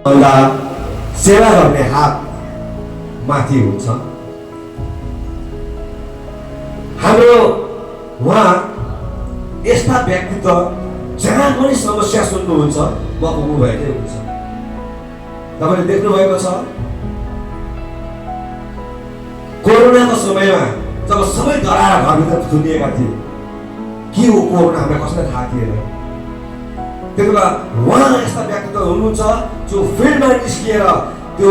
भन्दा सेवा गर्ने हात माथि हुन्छ। हाम्रो उहाँ यस्ता व्यक्तित्व जहाँ पनि समस्या सुन्नुहुन्छ म पुग्नु भएकै हुन्छ। तपाईले देख्नु भएको छ कोरोनाको समयमा जब सबै डराएर घरभित्र थुनिएका थिए, के हो कोरोना हामीलाई कसैलाई थाहा थिएन। त्यतिबेला उहाँ यस्ता व्यक्तित्व हुनुहुन्छ जो फिल्डमा निस्किएर त्यो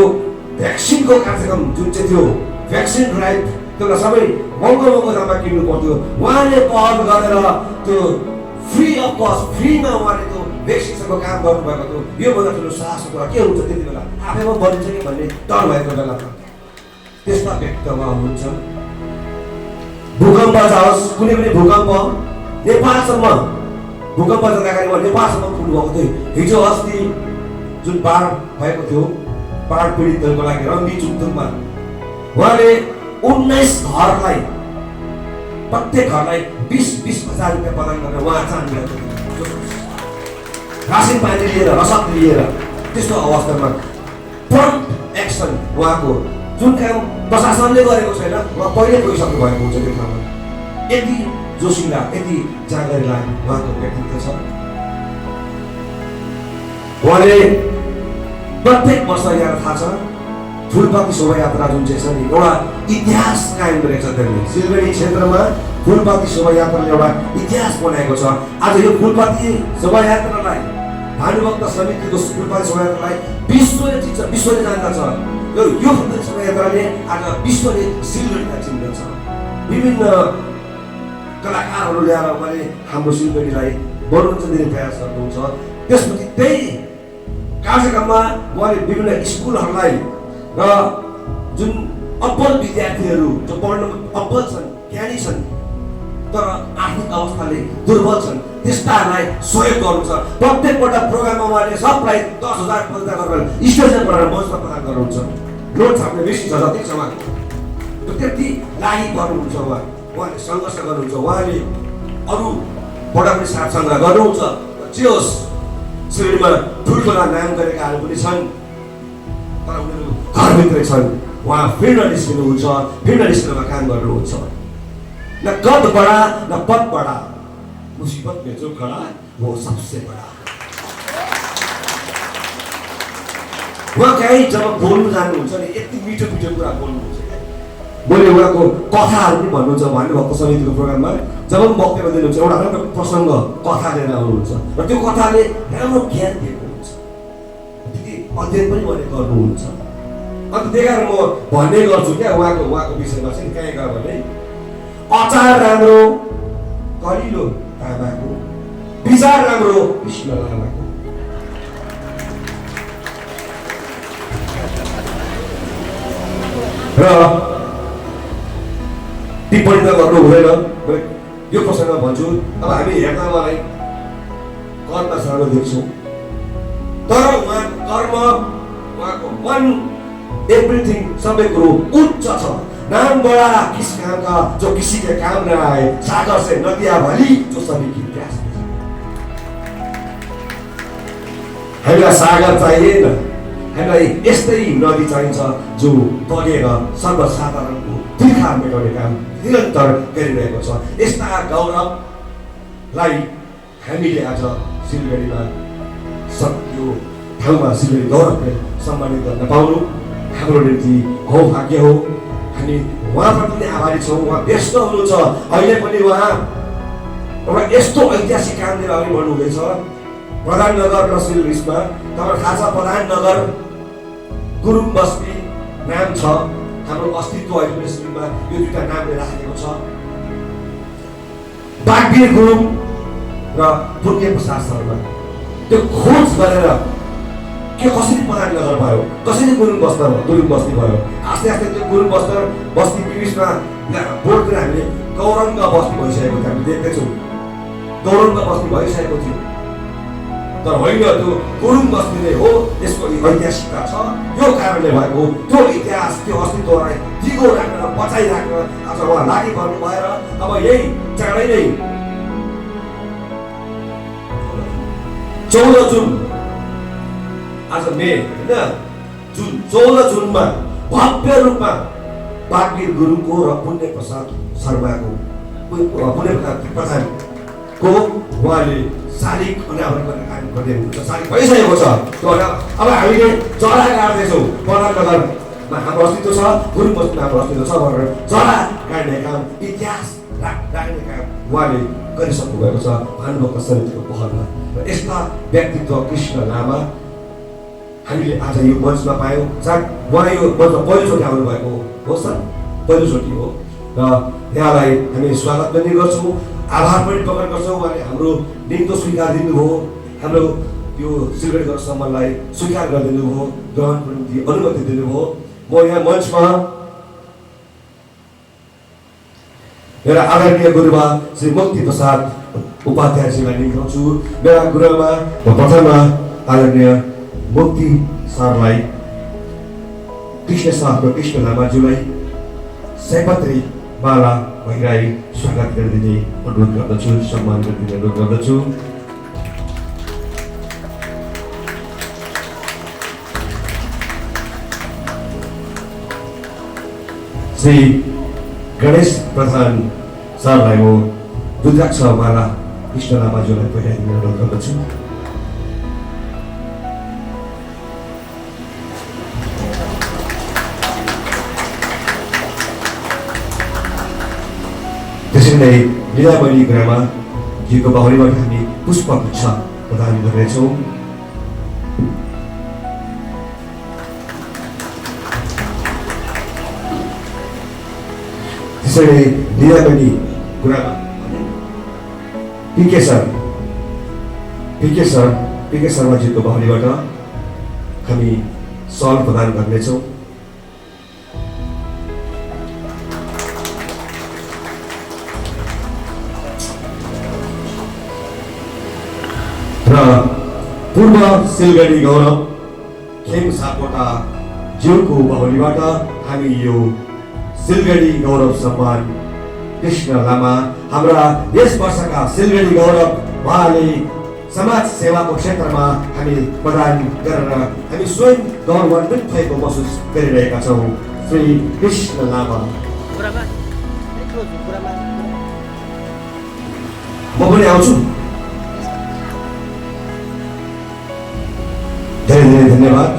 भ्याक्सिनको कार्यक्रम जुन चाहिँ थियो भ्याक्सिन ड्राइभ, त्यसलाई सबै महँगो दाममा किन्नु पर्थ्यो, उहाँले पहल गरेर त्यो फ्री अफ कस्ट फ्रीमा उहाँले त्यो भ्याक्सिनको काम गर्नुभएको थियो। योभन्दा ठुलो साहसको कुरा के हुन्छ? त्यति बेला आफैमा बनिन्छ कि भन्ने डर भएको बेला त त्यस्ता व्यक्तित्व हुनुहुन्छ। भूकम्प जाओस्, कुनै पनि भूकम्प नेपालसम्म भूकम्प जाँदाखेरि उहाँ नेपालसम्म पुग्नुभएको थियो। हिजो अस्ति जुन बाढ भएको थियो, बाढ पीडितहरूको लागि रङ्गी चुङथुङमा उहाँले 19 घरलाई प्रत्येक घरलाई 20,000 रुपियाँ प्रदान गरेर उहाँ चाहनुभएको थियो। रासिन पानी लिएर रसद लिएर त्यस्तो अवस्थामा प्रम्प्ट एक्सन उहाँको जुन काम प्रशासनले गरेको छैन उहाँ पहिले गइसक्नु भएको हुन्छ। त्यो ठाउँमा यति जोसिला यति जानकारीलाई उहाँको व्यक्तित्व छ। उहाँले प्रत्येक वर्ष यहाँ थाहा छ फुलपाती शोभायात्रा जुन चाहिँ छ नि एउटा इतिहास कायम गरेको छ। त्यसले सिलगढी क्षेत्रमा फुलपाती शोभायात्राले एउटा इतिहास बनाएको छ। आज यो फुलपाती शोभायात्रालाई भानुभक्त समितिको फुलपाती शोभायात्रालाई विश्वले चिन्छ, विश्वले जान्दछ। यो फुलपाती शोभायात्राले आज विश्वले सिलगढीलाई चिन्दछ। विभिन्न कलाकारहरू ल्याएर उहाँले हाम्रो सिलगढीलाई मनोरञ्जन दिने प्रयास गर्नुहुन्छ। त्यसपछि त्यही कार्यक्रममा उहाँले विभिन्न स्कुलहरूलाई र जुन अब्बल विद्यार्थीहरू जो पढ्नमा अब्बल छन्, ज्ञानी छन् तर आर्थिक अवस्थाले दुर्बल छन्, त्यस्ताहरूलाई सहयोग गर्नुहुन्छ। प्रत्येकवटा प्रोग्राममा उहाँले सबलाई 10,000 प्रतिदान गरेर स्टेजमा बढाएर मञ्चमा प्रदान गर्नुहुन्छ। नोट छाप्ने बेसी छ जति छ उहाँको त्यति लागि गर्नुहुन्छ। उहाँले सङ्घर्ष गर्नुहुन्छ, उहाँले अरूबाट पनि साथ सङ्ग्रह गर्नुहुन्छ। जे होस् शरीरमा ठुल्ठुला नाम गरेकाहरू पनि छन् तर उनीहरू घरभित्रै छन्। उहाँ फिल्ड निस्किनुहुन्छ, फिल्ड निस्किनमा काम गर्नुहुन्छ। न कद बडा न पद बडा, मुसीबत में जो खड़ा वो सबसे बड़ा। उहाँ कहीँ जब बोल्नु जानुहुन्छ नि यति मिठो मिठो कुरा बोल्नुहुन्छ। मैले उहाँको कथाहरू पनि भन्नुहुन्छ भानुभक्त समितिको प्रोग्राममा जब पनि वक्तव्य दिनुहुन्छ एउटा राम्रो प्रसङ्ग कथा लिएर आउनुहुन्छ र त्यो कथाले राम्रो ज्ञान दिएको हुन्छ। अध्ययन पनि उहाँले गर्नुहुन्छ। अन्त देखाएर म भन्ने गर्छु क्या उहाँको विषयमा चाहिँ कहीँ गयो भने अचार राम्रो कलिलो तामाको, विचार राम्रो कृष्ण लामाको। र टिप्पणी त गर्नु हुँदैन, यो प्रसङ्गमा भन्छु। अब हामी हेर्दा मलाई कर्म सानो देख्छौँ तर उहाँको कर्म उहाँको मन एभ्रिथिङ सबै कुरो उच्च छ। नाम बड़ा किस काम का जो किसी के काम न आए, सागर से नदिया भली जो सभी की प्यास। हामीलाई सागर चाहिएन, हामीलाई यस्तै नदी चाहिन्छ जो बगेर सर्वसाधारणको तिर्खा मेटाउने काम निरन्तर गरिरहेको छ। यस्ता गौरवलाई हामीले आज सिलगढीमा यो ठाउँमा सिलगढी गौरवले सम्मानित गर्न पाउनु हाम्रो निम्ति सौभाग्य हो। हामी उहाँप्रति नै आभारी छौँ। उहाँ व्यस्त हुनुहुन्छ अहिले पनि। उहाँ एउटा यस्तो ऐतिहासिक काम लिएर अघि बढ्नुहुँदैछ। प्रधाननगर र सिलगढीमा तपाईँ थाहा छ प्रधाननगर गुरुङ बस्ती नाम छ। हाम्रो अस्तित्व अहिले सिलगढीमा यो दुईटा नामले राखेको छ। बागबीर गुरुङ र पुण्य प्रसाद शर्मा त्यो खोज गरेर के कसरी प्रधाननगर भयो, कसरी गुरुङ बस्ती भयो। आस्ते आस्ते त्यो गुरुङ बस्ती बिचमा बोर्डतिर हामीले गौरङ्ग बस्ती भइसकेको थियो। हामी देख्दैछौँ गौरङ्ग बस्ती भइसकेको थियो तर होइन, त्यो गुरुङ बस्ती नै हो। यसको ऐतिहासिकता छ। यो कारणले भएको त्यो इतिहास त्यो अस्तित्वलाई दिगो राख्न बचाइराख्न आज उहाँ लागि पर्नु भएर अब यही चाँडै नै 14 जुन आज मे होइन जुन 14 जुनमा भव्य रूपमा बागवीर गुरुङको र पुण्य प्रसाद शर्माको पुण्य प्रधानको उहाँले शारीरिक अनावरण गर्ने काम गर्दै हुनुहुन्छ। शारीरिक भइसकेको छ। अब हामीले जरा गाड्दैछौँ। परानगरमा हाम्रो अस्तित्व छ, गुरुङ बस्तीमा हाम्रो अस्तित्व छ भनेर जरा गाड्ने काम, इतिहास राख्ने काम उहाँले गरिसक्नु भएको छ भानुभक्त समितिको पहलमा। र यस्ता व्यक्तित्व कृष्ण लामा हामीले आज यो मञ्चमा पायौँ। उहाँ यो मञ्चमा पहिलोचोटि आउनुभएको हो सर, पहिलोचोटि हो र यहाँलाई हामी स्वागत पनि गर्छौँ, आभार पनि प्रकट गर्छौँ। उहाँले हाम्रो निम्तो स्वीकार दिनुभयो, हाम्रो यो सिलगढी गएर सम्मानलाई स्वीकार गरिदिनु भयो, ग्रहणको निम्ति अनुमति दिनुभयो। म यहाँ मञ्चमा मेरा आदरणीय गुरुबा श्री मुक्ति प्रसाद उपाध्यायजीलाई निम्ताउँछु। मेरा गुरुमा प्रथममा आदरणीय मुक्ति सरलाई, कृष्ण साहबको कृष्ण लामाज्यूलाई सयपत्री माला भइराई स्वागत गरिदिने अनुरोध गर्दछु, सम्मान गरिदिने अनुरोध गर्दछु। श्री गणेश प्रधान सरलाई म रुद्राक्ष माला कृष्ण लामाज्यूलाई पहिराइदिने अनुरोध गर्दछु। त्यसरी नै लीलामणि गुरुमाजीको बाहुलीबाट हामी पुष्पगुच्छ प्रदान गर्नेछौँ। त्यसरी लीलामणि गुरुमा पिके शर्माजीको बाहुलीबाट हामी सल प्रदान गर्नेछौँ। र पूर्व सिलगढी गौरव खेम सापकोटा ज्यूको बाहुलीबाट हामी यो सिलगढी गौरव सम्मान कृष्ण लामा हाम्रा यस वर्षका सिलगढी गौरव उहाँले समाज सेवाको क्षेत्रमा हामी प्रदान गरेर हामी स्वयं गौरवान्वित भएको महसुस गरिरहेका छौँ। श्री कृष्ण लामा म पनि आउँछु। धेरै धेरै धन्यवाद।